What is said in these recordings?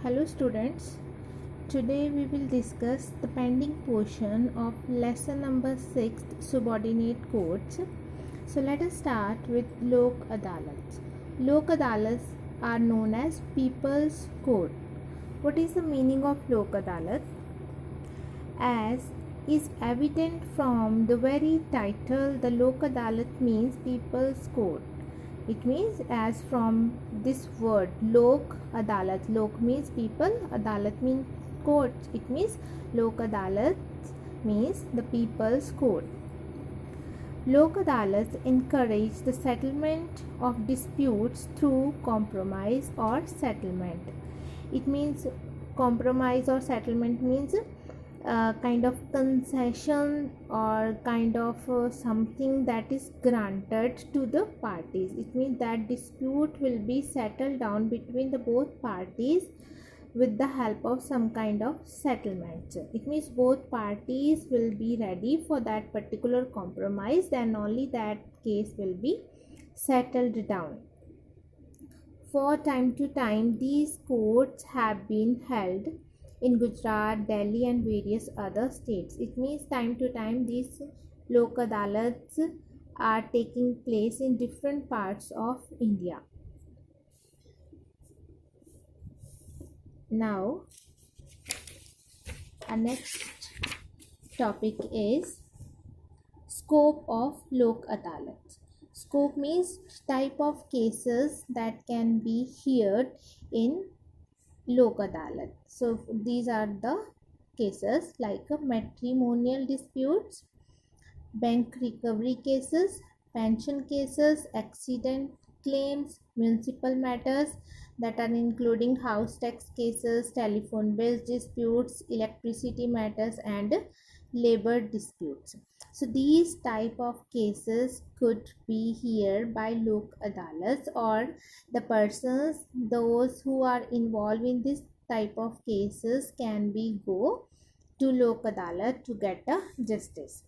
Hello students, today we will discuss the pending portion of lesson number 6 subordinate courts. So let us start with Lok Adalats. Lok Adalats are known as People's Court. What is the meaning of Lok Adalat? As is evident from the very title, the Lok Adalat means People's Court. It means as from this word Lok Adalat. Lok means people, Adalat means court. It means Lok Adalat means the people's court. Lok Adalats encourage the settlement of disputes through compromise or settlement. It means compromise or settlement means kind of concession or kind of something that is granted to the parties. It means that dispute will be settled down between the both parties with the help of some kind of settlement. It means both parties will be ready for that particular compromise, then only that case will be settled down. For time to time, these courts have been held in Gujarat, Delhi and various other states. It means time to time these Lok Adalats are taking place in different parts of India. Now, our next topic is scope of Lok Adalat. Scope means type of cases that can be heard in Lok Adalat. So these are the cases like matrimonial disputes, bank recovery cases, pension cases, accident claims, municipal matters that are including house tax cases, telephone bills disputes, electricity matters and labor disputes. So these type of cases could be heard by Lok Adalats, or the persons those who are involved in this type of cases can be go to Lok Adalat to get a justice.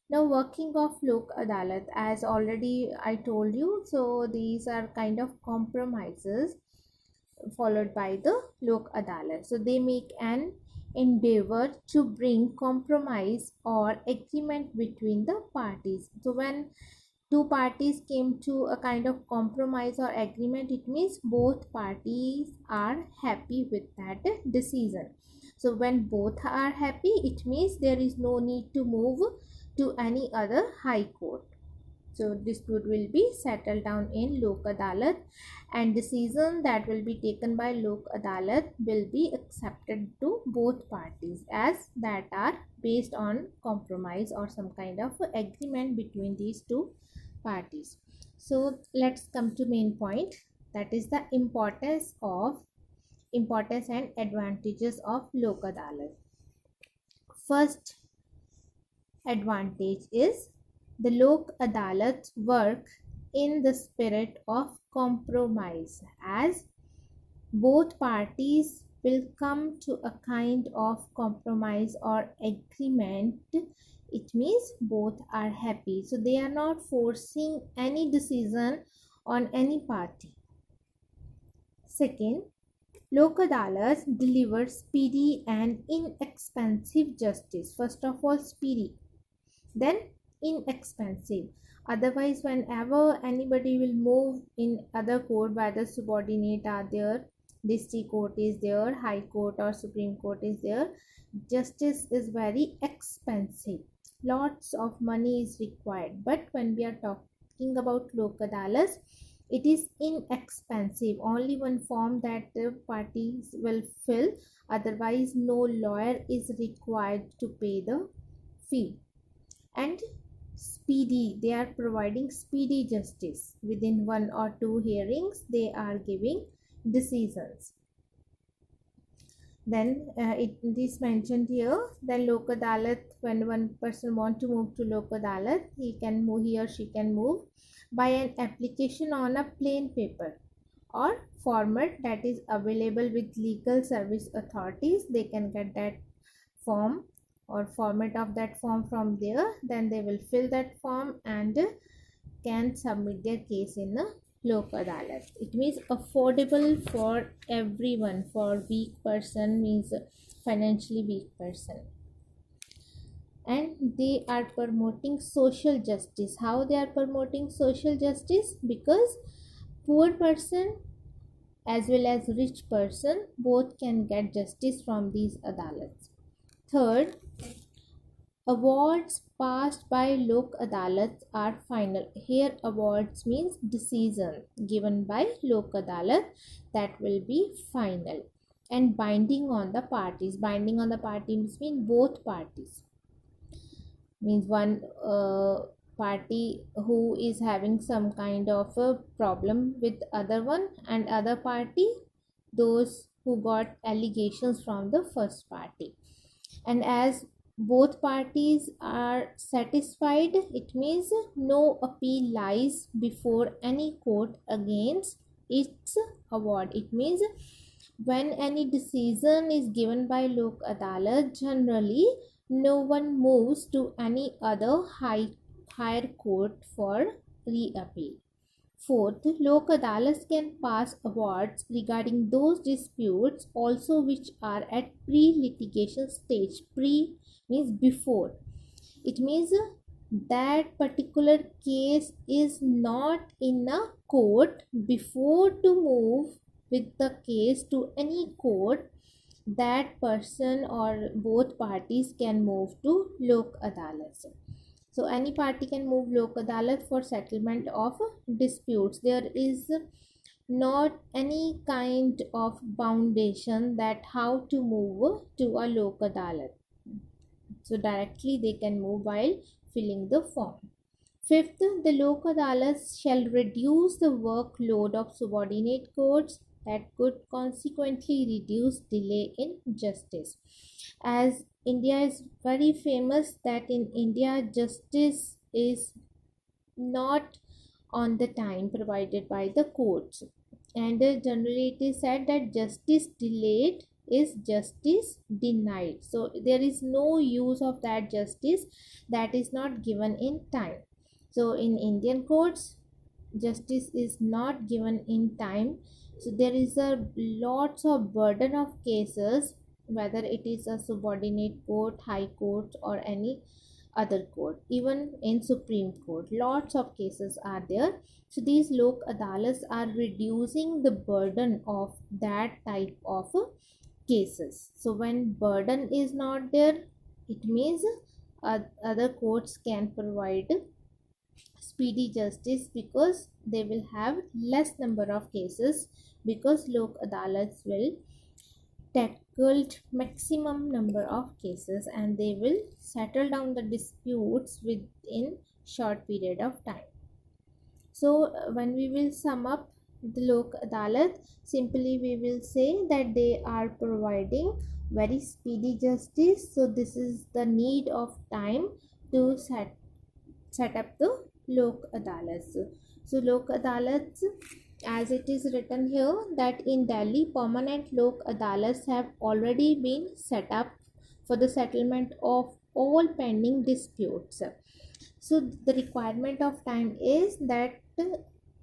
Now, working of Lok Adalat, as already I told you, so these are kind of compromises followed by the Lok Adalat. So they make an endeavor to bring compromise or agreement between the parties. So when two parties came to a kind of compromise or agreement, it means both parties are happy with that decision. So when both are happy, it means there is no need to move to any other high court. So dispute will be settled down in Lok Adalat, and decision that will be taken by Lok Adalat will be accepted to both parties as that are based on compromise or some kind of agreement between these two parties. So let's come to main point, that is the importance and advantages of Lok Adalat. First advantage is the Lok Adalat work in the spirit of compromise, as both parties will come to a kind of compromise or agreement. It means both are happy, so they are not forcing any decision on any party. Second, Lok Adalats deliver speedy and inexpensive justice. First of all, speedy, then inexpensive. Otherwise, whenever anybody will move in other court, whether subordinate are there, district court is there, high court or supreme court is there, justice is very expensive, lots of money is required. But when we are talking about Lok Adalats, it is inexpensive, only one form that the parties will fill, otherwise no lawyer is required to pay the fee. And speedy, they are providing speedy justice, within 1 or 2 hearings they are giving decisions. Then it is mentioned here, then Lok Adalat, when one person want to move to Lok Adalat, he or she can move by an application on a plain paper or format that is available with legal service authorities. They can get that form or format of that form from there, then they will fill that form and can submit their case in a Lok Adalat. It means affordable for everyone. For weak person means financially weak person. And they are promoting social justice. How they are promoting social justice? Because poor person as well as rich person both can get justice from these adalats. Third, awards passed by Lok Adalats are final. Here awards means decision given by Lok Adalat that will be final and binding on the parties. Binding on the parties means both parties. Means one party who is having some kind of a problem with other one, and other party those who got allegations from the first party. And as both parties are satisfied, it means no appeal lies before any court against its award. It means when any decision is given by Lok Adalat, generally no one moves to any other higher court for reappeal. Fourth, Lok Adalats can pass awards regarding those disputes also which are at pre-litigation stage. Pre means before. It means that particular case is not in a court. Before to move with the case to any court, that person or both parties can move to Lok Adalat. So any party can move Lok Adalat for settlement of disputes. There is not any kind of foundation that how to move to a Lok Adalat. So directly they can move while filling the form. Fifth, the Lok Adalats shall reduce the workload of subordinate courts that could consequently reduce delay in justice. As India is very famous that in India justice is not on the time provided by the courts, and generally it is said that justice delayed is justice denied. So there is no use of that justice that is not given in time. So in Indian courts justice is not given in time, so there is a lots of burden of cases, whether it is a subordinate court, high court, or any other court. Even in Supreme Court lots of cases are there. So these Lok Adalats are reducing the burden of that type of cases. So when burden is not there, it means other courts can provide speedy justice because they will have less number of cases, because Lok Adalats will tackled maximum number of cases and they will settle down the disputes within short period of time. So when we will sum up the Lok Adalat, simply we will say that they are providing very speedy justice. So this is the need of time to set up the Lok Adalats. So Lok Adalats, as it is written here, that in Delhi permanent Lok Adalats have already been set up for the settlement of all pending disputes. So the requirement of time is that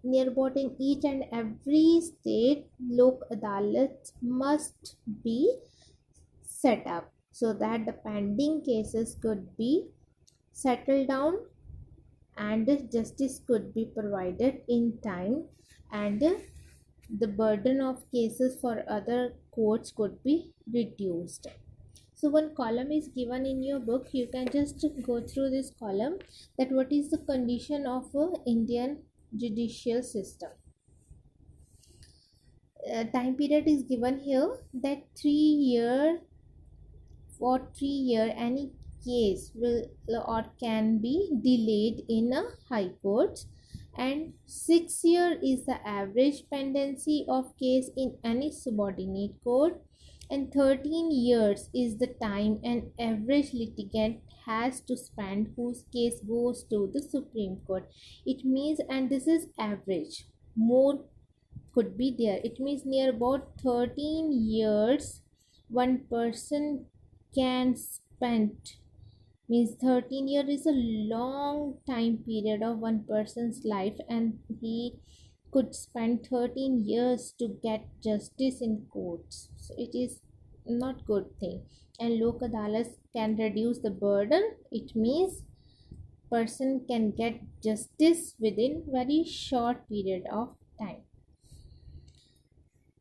near about in each and every state Lok Adalats must be set up so that the pending cases could be settled down and justice could be provided in time, and the burden of cases for other courts could be reduced. So one column is given in your book, you can just go through this column, that what is the condition of Indian judicial system. Time period is given here, that 3 year for 3 year any case will or can be delayed in a high court, and 6 year is the average pendency of case in any subordinate court, and 13 years is the time an average litigant has to spend whose case goes to the Supreme Court. It means, and this is average, more could be there. It means near about 13 years one person can spend. Means 13 years is a long time period of one person's life, and he could spend 13 years to get justice in courts. So it is not good thing. And Lok Adalat can reduce the burden. It means person can get justice within very short period of time.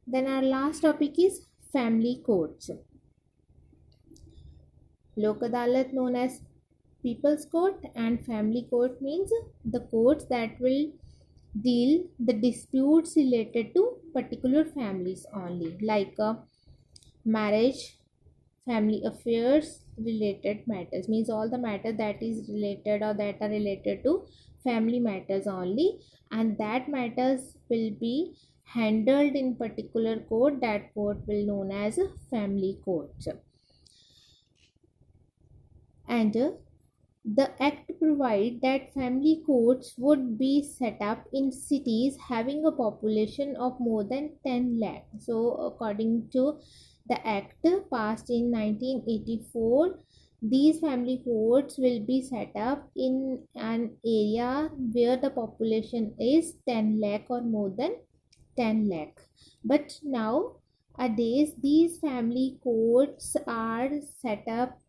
Then our last topic is family courts. Lok Adalat known as People's Court and Family Court means the courts that will deal the disputes related to particular families only, like marriage, family affairs related matters, means all the matter that is related or that are related to family matters only, and that matters will be handled in particular court. That court will known as a family court. And the act provide that family courts would be set up in cities having a population of more than 10 lakh. So according to the act passed in 1984, these family courts will be set up in an area where the population is 10 lakh or more than 10 lakh. But nowadays these family courts are set up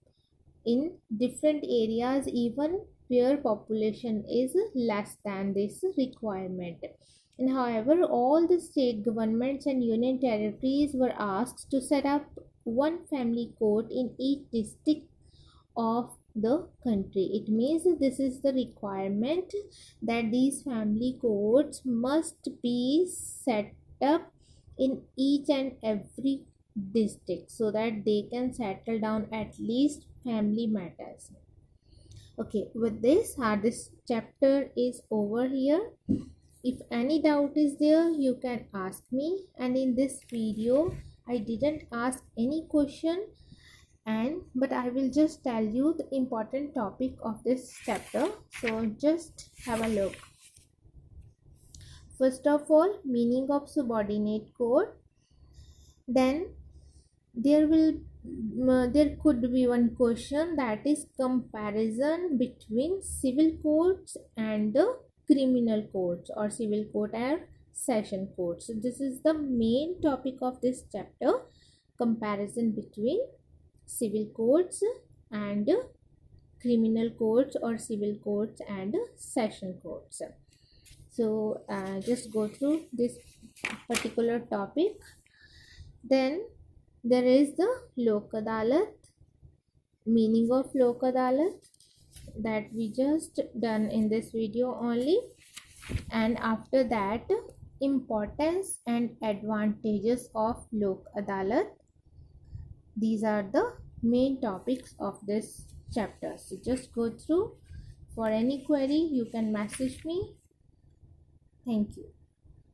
in different areas even where population is less than this requirement. And however, all the state governments and union territories were asked to set up one family court in each district of the country. It means this is the requirement that these family courts must be set up in each and every district so that they can settle down at least family matters. Okay, with this chapter is over here. If any doubt is there, you can ask me. And in this video I didn't ask any question, but I will just tell you the important topic of this chapter. So just have a look. First of all, meaning of subordinate court. Then there could be one question, that is comparison between civil courts and the criminal courts, or civil court and session courts. So this is the main topic of this chapter, comparison between civil courts and criminal courts, or civil courts and session courts. So just go through this particular topic. Then there is the Lok Adalat, meaning of Lok Adalat, that we just done in this video only. And after that, importance and advantages of Lok Adalat. These are the main topics of this chapter. So just go through. For any query, you can message me. Thank you.